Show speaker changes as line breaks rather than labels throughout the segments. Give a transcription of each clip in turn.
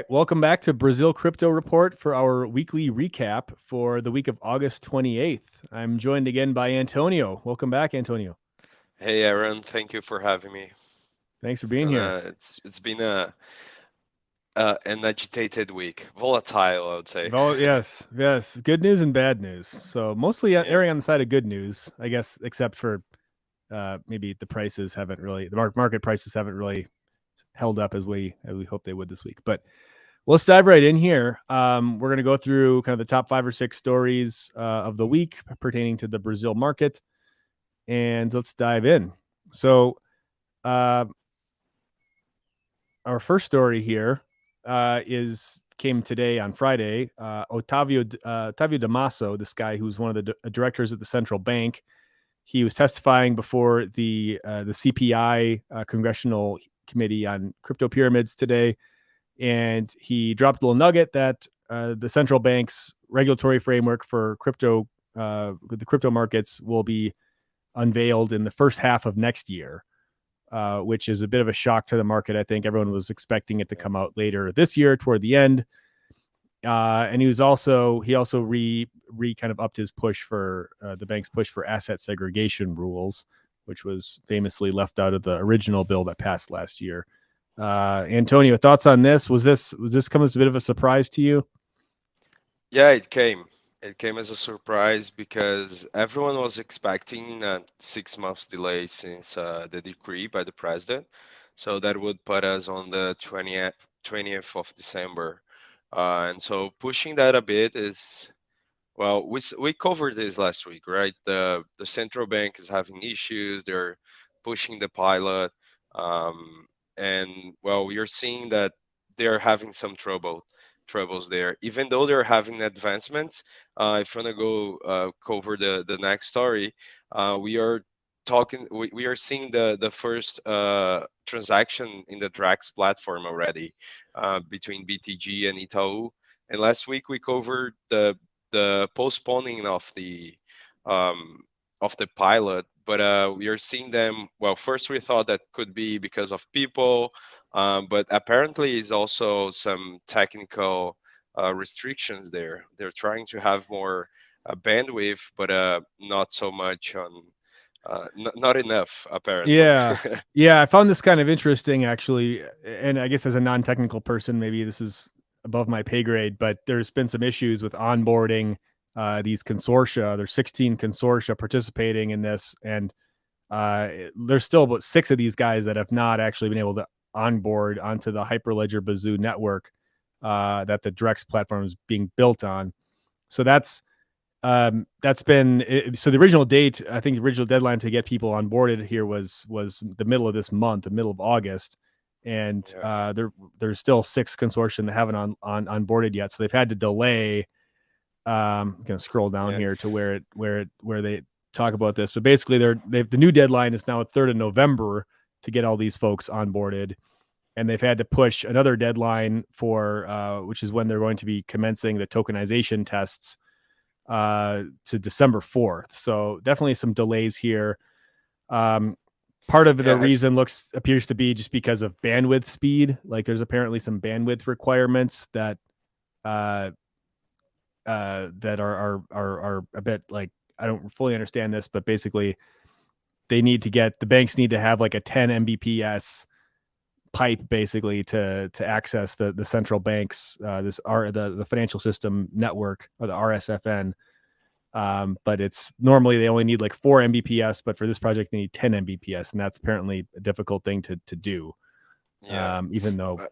right, welcome back to Brazil Crypto Report for our weekly recap for the week of August 28th. I'm joined again by Antonio. Welcome back, Antonio.
Hey Aaron, thank you for having me.
Thanks for being here.
It's been an agitated week, volatile, I would say.
Well, yes, good news and bad news. So mostly
Yeah,
erring on the side of good news, I guess, except for maybe the prices haven't really, the market prices haven't really held up as we hoped they would this week. But let's dive right in here. We're going to go through kind of the top 5 or 6 stories of the week pertaining to the Brazil market, and let's dive in. So, our first story here came today on Friday. Otavio Damaso, this guy who's one of the directors at the central bank, he was testifying before the CPI Congressional Committee on Crypto Pyramids today, and he dropped a little nugget that the central bank's regulatory framework for the crypto markets will be unveiled in the first half of next year, which is a bit of a shock to the market. I think everyone was expecting it to come out later this year toward the end. And he also kind of upped his push for the bank's push for asset segregation rules, which was famously left out of the original bill that passed last year. Antonio, thoughts on this? Was this come as a bit of a surprise to you?
yeah, it came. It came as a surprise because everyone was expecting a 6 months delay since the decree by the president. So that would put us on the 20th of December. And so pushing that a bit is, well, we covered this last week, right? The central bank is having issues. They're pushing the pilot, um, and well, we are seeing that they're having some troubles there. Even though they're having advancements, if you want to go cover the next story, we are we are seeing the first transaction in the Drex platform already between BTG and Itaú. And last week we covered the postponing um, of the pilot, but we are seeing them. Well, first we thought that could be because of people, but apparently is also some technical restrictions there. They're trying to have more bandwidth, but not so much on. Not enough, apparently.
Yeah. Yeah, I found this kind of interesting actually, and I guess as a non-technical person, maybe this is above my pay grade, but there's been some issues with onboarding these consortia. There's 16 consortia participating in this, and there's still about 6 of these guys that have not actually been able to onboard onto the Hyperledger Bazoo network that the Drex platform is being built on. So that's been so the original date. I think the original deadline to get people onboarded here was the middle of this month, the middle of August, and
Yeah.
there's still 6 consortium that haven't onboarded yet, so they've had to delay. I'm gonna scroll down
Yeah.
here to where they talk about this, but basically the new deadline is now 3rd of November to get all these folks onboarded, and they've had to push another deadline for which is when they're going to be commencing the tokenization tests to December 4th. So definitely some delays here. Part of the
Yeah.
reason appears to be just because of bandwidth speed. Like there's apparently some bandwidth requirements that that are a bit like, I don't fully understand this, but basically the banks need to have like a 10 Mbps pipe basically to access the central banks the financial system network, or the RSFN. But it's normally they only need like 4 Mbps, but for this project they need 10 Mbps, and that's apparently a difficult thing to do.
Yeah.
Even though,
Uh,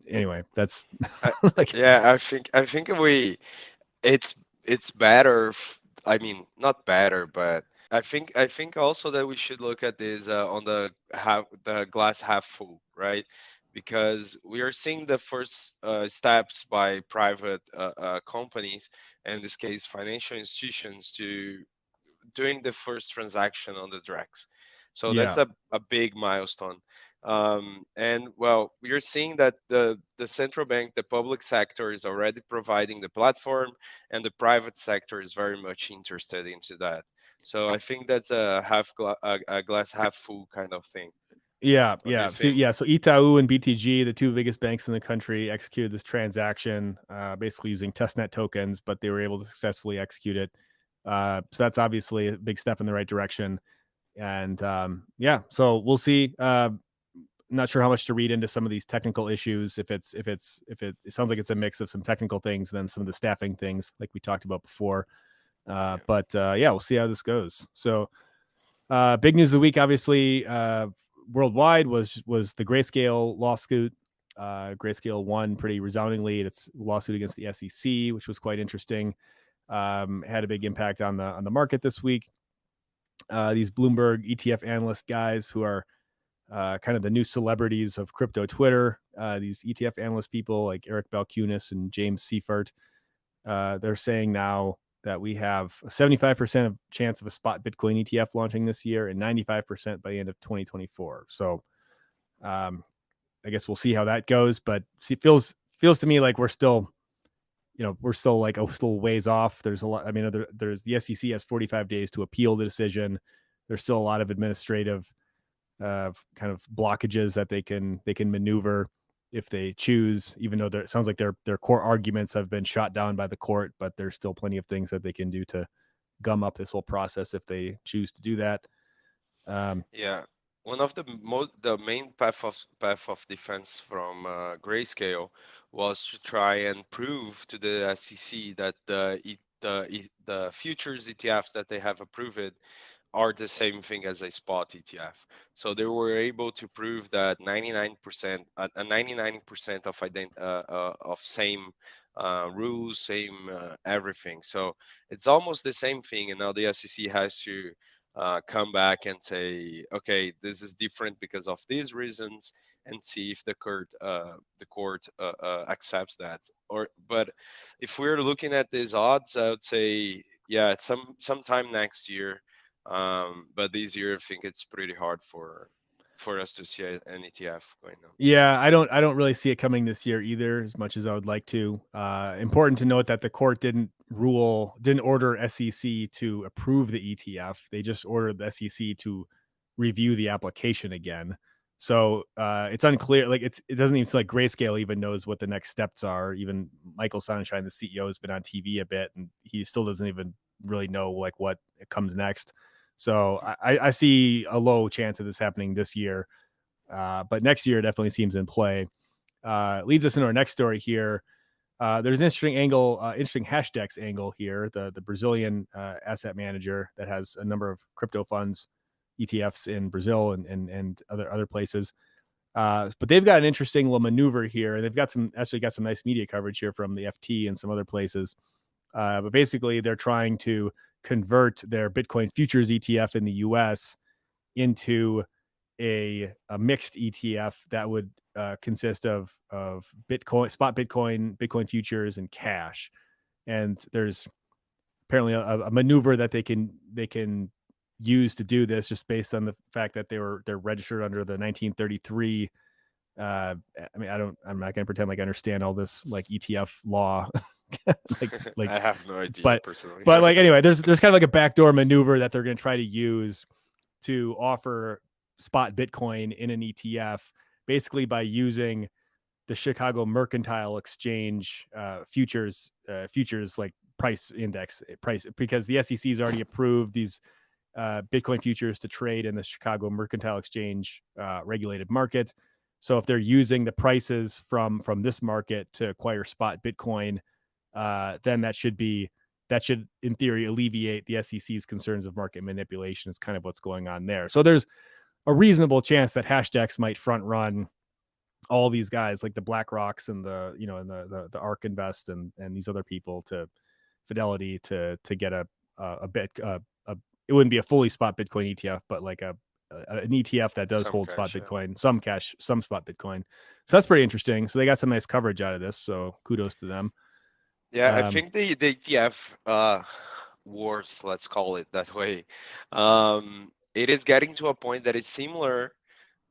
anyway, that's
I,
like,
yeah. I think it's it's better. I mean, not better, but I think also that we should look at this on the glass half full, right? Because we are seeing the first steps by private companies, and in this case, financial institutions, to doing the first transaction on the Drex. So that's
yeah,
a big milestone. And well, we are seeing that the central bank, the public sector is already providing the platform, and the private sector is very much interested into that. So I think that's a glass half full kind of thing.
Yeah,
What do you
yeah. So
think?
yeah, so Itaú and BTG, the two biggest banks in the country, executed this transaction, basically using testnet tokens, but they were able to successfully execute it. So that's obviously a big step in the right direction. And yeah, so we'll see. Not sure how much to read into some of these technical issues. It sounds like it's a mix of some technical things, then some of the staffing things, like we talked about before.
Yeah.
But yeah, we'll see how this goes. So big news of the week, obviously, worldwide was the Grayscale lawsuit. Grayscale won pretty resoundingly its lawsuit against the SEC, which was quite interesting. Had a big impact on the market this week. These Bloomberg ETF analyst guys who are kind of the new celebrities of crypto Twitter. These ETF analyst people like Eric Balkunis and James Seifert. They're saying now that we have a 75% of chance of a spot Bitcoin ETF launching this year and 95% by the end of 2024. So I guess we'll see how that goes, but it feels to me like we're still like still ways off. There's a lot. I mean, there's the SEC has 45 days to appeal the decision. There's still a lot of administrative kind of blockages that they can maneuver if they choose, even though it sounds like their core arguments have been shot down by the court, but there's still plenty of things that they can do to gum up this whole process if they choose to do that.
Yeah, one of the main path of defense from Grayscale was to try and prove to the SEC that the futures ETFs that they have approved are the same thing as a spot ETF. So they were able to prove that 99% of same rules, same everything. So it's almost the same thing, and now the SEC has to come back and say, okay, this is different because of these reasons, and see if the court accepts that. But if we're looking at these odds, I would say, yeah, sometime next year. But this year, I think it's pretty hard for us to see an ETF going on.
Yeah, I don't really see it coming this year either, as much as I would like to. Important to note that the court didn't order SEC to approve the ETF. They just ordered the SEC to review the application again. So it's unclear. Like it doesn't even seem like Grayscale even knows what the next steps are. Even Michael Sonnenschein, the CEO, has been on TV a bit, and he still doesn't even really know like what comes next. So I see a low chance of this happening this year. But next year definitely seems in play. Leads us into our next story here. There's an interesting angle, interesting Hashdex angle here. The Brazilian asset manager that has a number of crypto funds, ETFs in Brazil and other places. But they've got an interesting little maneuver here, and they've got some nice media coverage here from the FT and some other places. But basically, they're trying to convert their Bitcoin futures ETF in the U.S. into a mixed ETF that would consist of Bitcoin, spot Bitcoin, Bitcoin futures, and cash. And there's apparently a maneuver that they can use to do this, just based on the fact that they're registered under the 1933. I mean, I'm not going to pretend like I understand all this like ETF law, like,
I have no idea
but
personally.
like anyway, there's kind of like a backdoor maneuver that they're going to try to use to offer spot Bitcoin in an ETF, basically by using the Chicago Mercantile Exchange futures like price index price, because the SEC has already approved these Bitcoin futures to trade in the Chicago Mercantile Exchange regulated market. So if they're using the prices from this market to acquire spot Bitcoin, then that should in theory alleviate the SEC's concerns of market manipulation. Is kind of what's going on there. So there's a reasonable chance that Hashdex might front run all these guys like the BlackRocks and the ARK Invest and these other people, to Fidelity, to get a bit it wouldn't be a fully spot Bitcoin ETF, but like an ETF that does
Some
hold spot
cash, yeah.
Bitcoin, some cash, some spot Bitcoin. So that's pretty interesting. So they got some nice coverage out of this. So kudos to them.
Yeah, I think the ETF wars, let's call it that way, it is getting to a point that is similar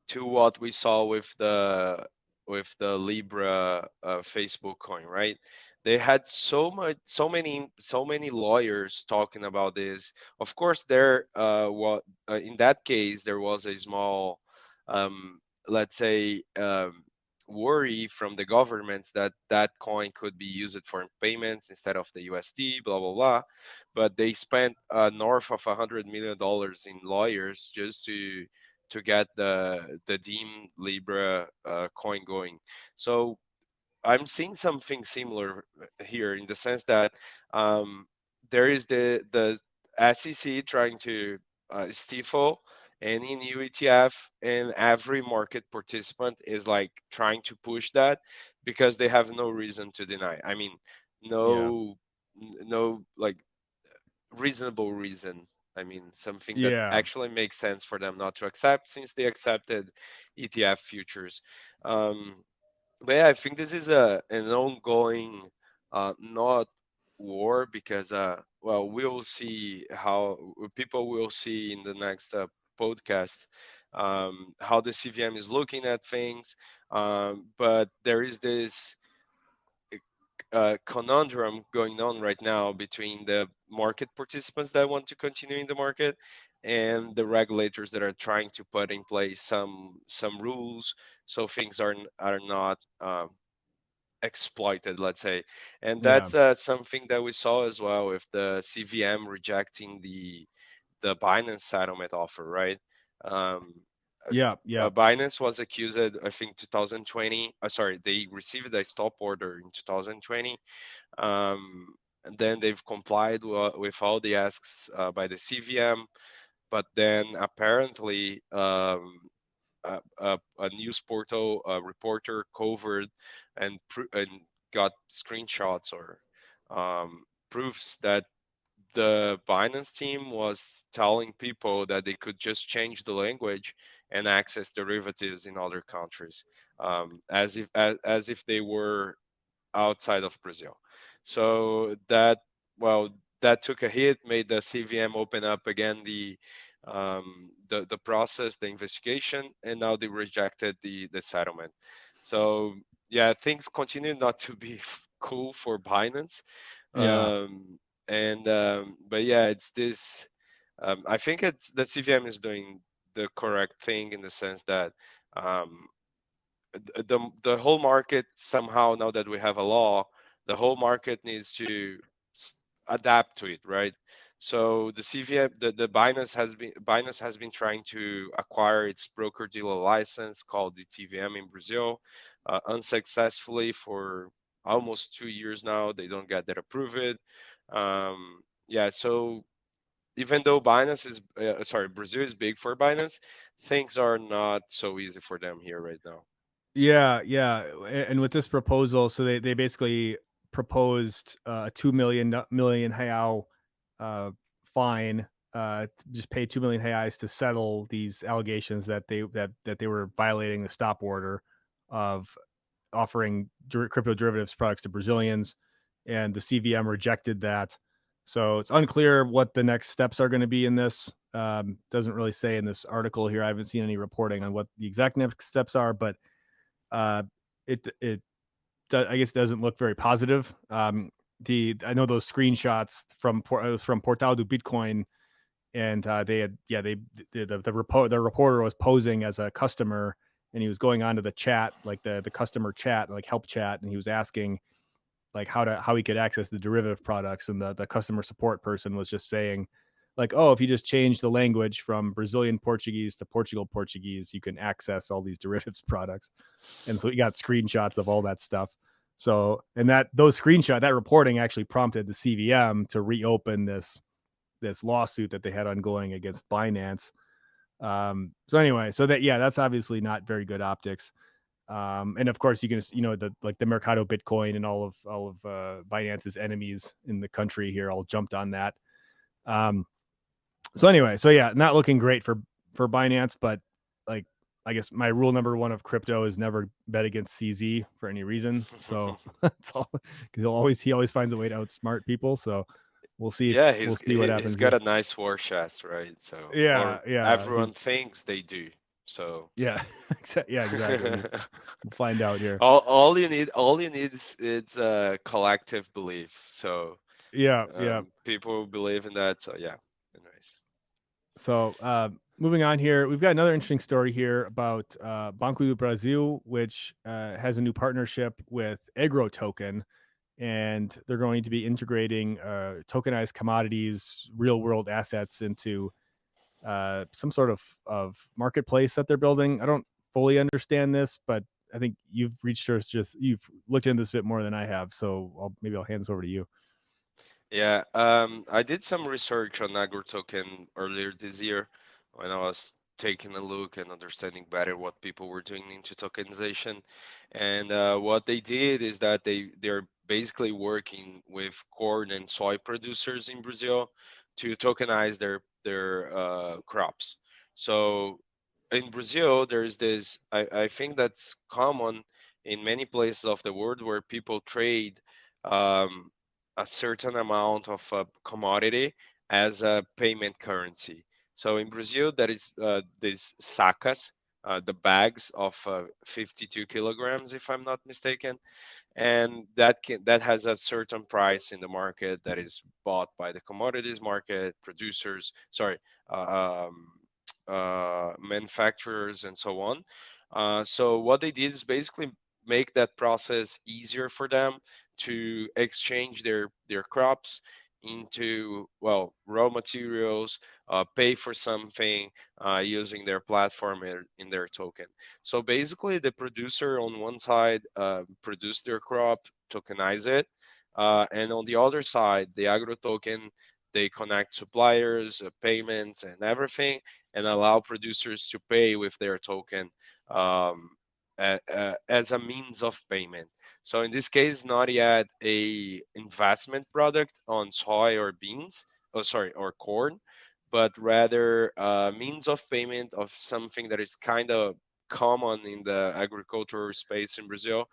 to what we saw with the Libra Facebook coin, right? They had so many lawyers talking about this. Of course, there in that case there was a small let's say, worry from the governments that that coin could be used for payments instead of the USD, blah blah blah. But they spent north of $100 million in lawyers just to get the Deem Libra coin going. So I'm seeing something similar here in the sense that um, there is the SEC trying to stifle any new ETF, and every market participant is like trying to push that because they have no reason to deny. I mean,
Yeah.
no like reasonable reason. I mean, something that
Yeah.
actually makes sense for them not to accept since they accepted ETF futures. Um, but yeah, I think this is a an ongoing, not war, because well, we'll see how people will see in the next podcast how the CVM is looking at things. But there is this conundrum going on right now between the market participants that want to continue in the market and the regulators that are trying to put in place some rules so things are not exploited, let's say. And
Yeah.
that's something that we saw as well with the CVM rejecting the Binance settlement offer, right? Um,
Yeah. Yeah.
Binance was accused, I think, 2020. Sorry, they received a stop order in 2020, and then they've complied with all the asks by the CVM. But then apparently, a news portal reporter covered and got screenshots or proofs that the Binance team was telling people that they could just change the language and access derivatives in other countries, as if they were outside of Brazil. So that, well, that took a hit, made the CVM open up again the process, the investigation, and now they rejected the settlement. So yeah, things continue not to be cool for Binance.
Yeah.
And but yeah, it's this. I think it's the CVM is doing the correct thing in the sense that um, the whole market somehow, now that we have a law, the whole market needs to adapt to it, right? So the CVM, the Binance has been trying to acquire its broker dealer license called the TVM in Brazil, unsuccessfully for almost 2 years now. They don't get that approved. Yeah, so even though Brazil is big for Binance, things are not so easy for them here right now.
Yeah, yeah, and with this proposal, so they basically proposed a 2 million real fine, just pay 2 million reais to settle these allegations that they were violating the stop order of offering crypto derivatives products to Brazilians, and the CVM rejected that. So it's unclear what the next steps are going to be in this. Doesn't really say in this article here. I haven't seen any reporting on what the exact next steps are, but uh, it I guess doesn't look very positive. I know those screenshots from Portal do Bitcoin, and they had the reporter was posing as a customer, and he was going onto the chat, like the customer chat, like help chat, and he was asking like how he could access the derivative products, and the customer support person was just saying like, oh, if you just change the language from Brazilian Portuguese to Portugal Portuguese, you can access all these derivatives products. And so he got screenshots of all that stuff. So, and that reporting actually prompted the CVM to reopen this lawsuit that they had ongoing against Binance. So anyway, so that's obviously not very good optics. And of course, you can, the Mercado Bitcoin and all of Binance's enemies in the country here all jumped on that. So anyway, so yeah, not looking great for Binance, but like, I guess my rule number one of crypto is never bet against CZ for any reason. So that's all, because he always finds a way to outsmart people. So
Yeah,
we'll see what
he's
happens
got
here.
a nice war chest, right? So, or
Yeah, yeah,
everyone thinks they do. So,
yeah, yeah, exactly. We'll find out here.
all you need is collective belief. So,
Yeah, yeah.
people believe in that. So yeah, nice.
So moving on here, we've got another interesting story here about Banco do Brasil, which has a new partnership with AgroToken, and they're going to be integrating tokenized commodities, real world assets into some sort of marketplace that they're building. I don't fully understand this, but I think you've you've looked into this a bit more than I have. So maybe I'll hand this over to you.
Yeah, I did some research on AgroToken earlier this year when I was taking a look and understanding better what people were doing into tokenization. And what they did is that they're basically working with corn and soy producers in Brazil to tokenize their crops. So in Brazil, there's this, I think that's common in many places of the world where people trade. Um, a certain amount of a commodity as a payment currency. So in Brazil, that is these sacas, the bags of 52 kilograms, if I'm not mistaken, and that has a certain price in the market that is bought by the commodities market producers. Sorry, uh, um, manufacturers and so on. So what they did is basically make that process easier for them to exchange their crops into, well, raw materials, pay for something using their platform in their token. So basically, the producer on one side produce their crop, tokenize it, and on the other side, the agro token, they connect suppliers, payments, and everything, and allow producers to pay with their token um, as a means of payment. So in this case, not yet a investment product on soy or beans, oh sorry, or corn, but rather a means of payment of something that is kind of common in the agricultural space in Brazil,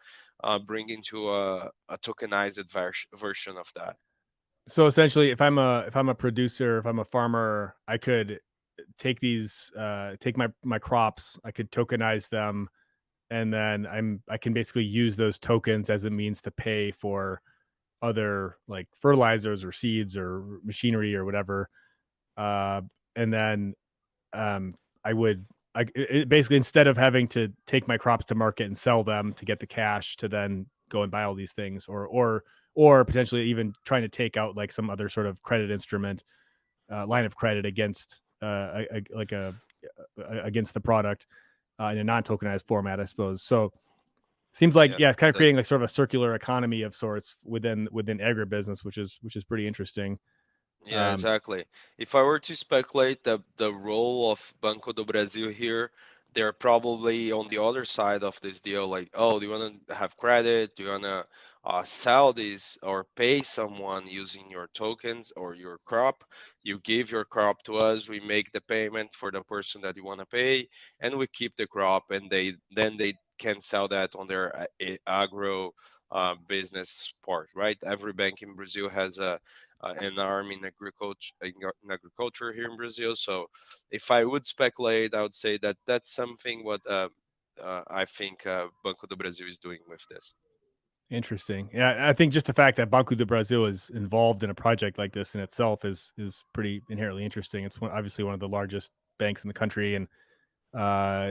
bringing to a tokenized version of that.
So essentially, if I'm a producer, if I'm a farmer, I could take my crops, I could tokenize them, and then I can basically use those tokens as a means to pay for other like fertilizers or seeds or machinery or whatever. Uh, and then um, I would basically, instead of having to take my crops to market and sell them to get the cash to then go and buy all these things, or potentially even trying to take out like some other sort of credit instrument, line of credit against against the product in a non-tokenized format, I suppose. So seems like,
Yeah,
yeah, it's kind of
that
creating like sort of a circular economy of sorts within agribusiness, which is pretty interesting.
Yeah,
Um,
exactly. If I were to speculate the role of Banco do Brasil here, they're probably on the other side of this deal. Like, oh, do you want to have credit? Do you want to sell this or pay someone using your tokens or your crop? You give your crop to us, we make the payment for the person that you want to pay, and we keep the crop, and they can sell that on their agro business part, right? Every bank in Brazil has an arm in agriculture here in Brazil. So if I would speculate, I would say that that's something what I think Banco do Brasil is doing with this.
Interesting. Yeah, I think just the fact that Banco do Brasil is involved in a project like this in itself is pretty inherently interesting. It's obviously one of the largest banks in the country, and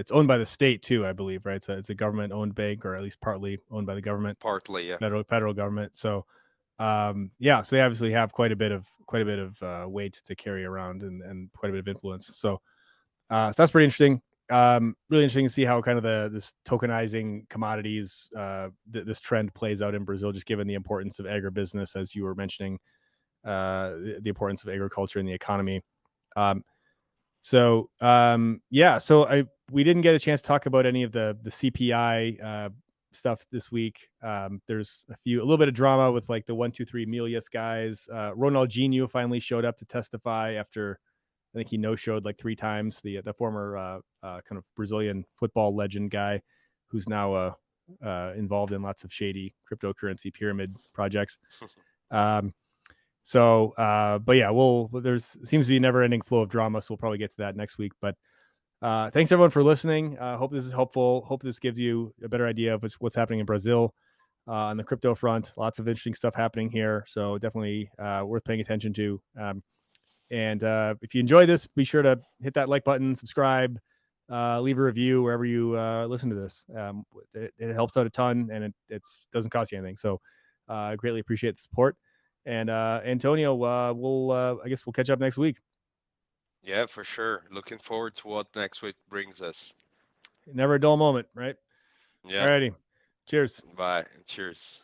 it's owned by the state too, I believe, right? So it's a government owned bank, or at least partly owned by the government,
Partly, yeah.
federal government. So yeah, so they obviously have quite a bit of weight to carry around, and quite a bit of influence. So that's pretty interesting. Really interesting to see how kind of this tokenizing commodities, this trend plays out in Brazil, just given the importance of agribusiness, as you were mentioning, the importance of agriculture in the economy. Um, yeah, so I we didn't get a chance to talk about any of the CPI stuff this week. There's a little bit of drama with like the 123 Milius guys. Ronaldinho finally showed up to testify after I think he no showed like 3 times. The former kind of Brazilian football legend guy, who's now involved in lots of shady cryptocurrency pyramid projects. Um, but yeah, there's seems to be a never ending flow of drama, so we'll probably get to that next week. But thanks everyone for listening. Hope this is helpful. Hope this gives you a better idea of what's happening in Brazil on the crypto front. Lots of interesting stuff happening here, so definitely worth paying attention to. And if you enjoy this, be sure to hit that like button, subscribe, leave a review wherever you listen to this. It helps out a ton, and it doesn't cost you anything. So I greatly appreciate the support. And Antonio, I guess we'll catch up next week.
Yeah, for sure. Looking forward to what next week brings us.
Never a dull moment, right?
Yeah.
Alrighty. Cheers.
Bye. Cheers.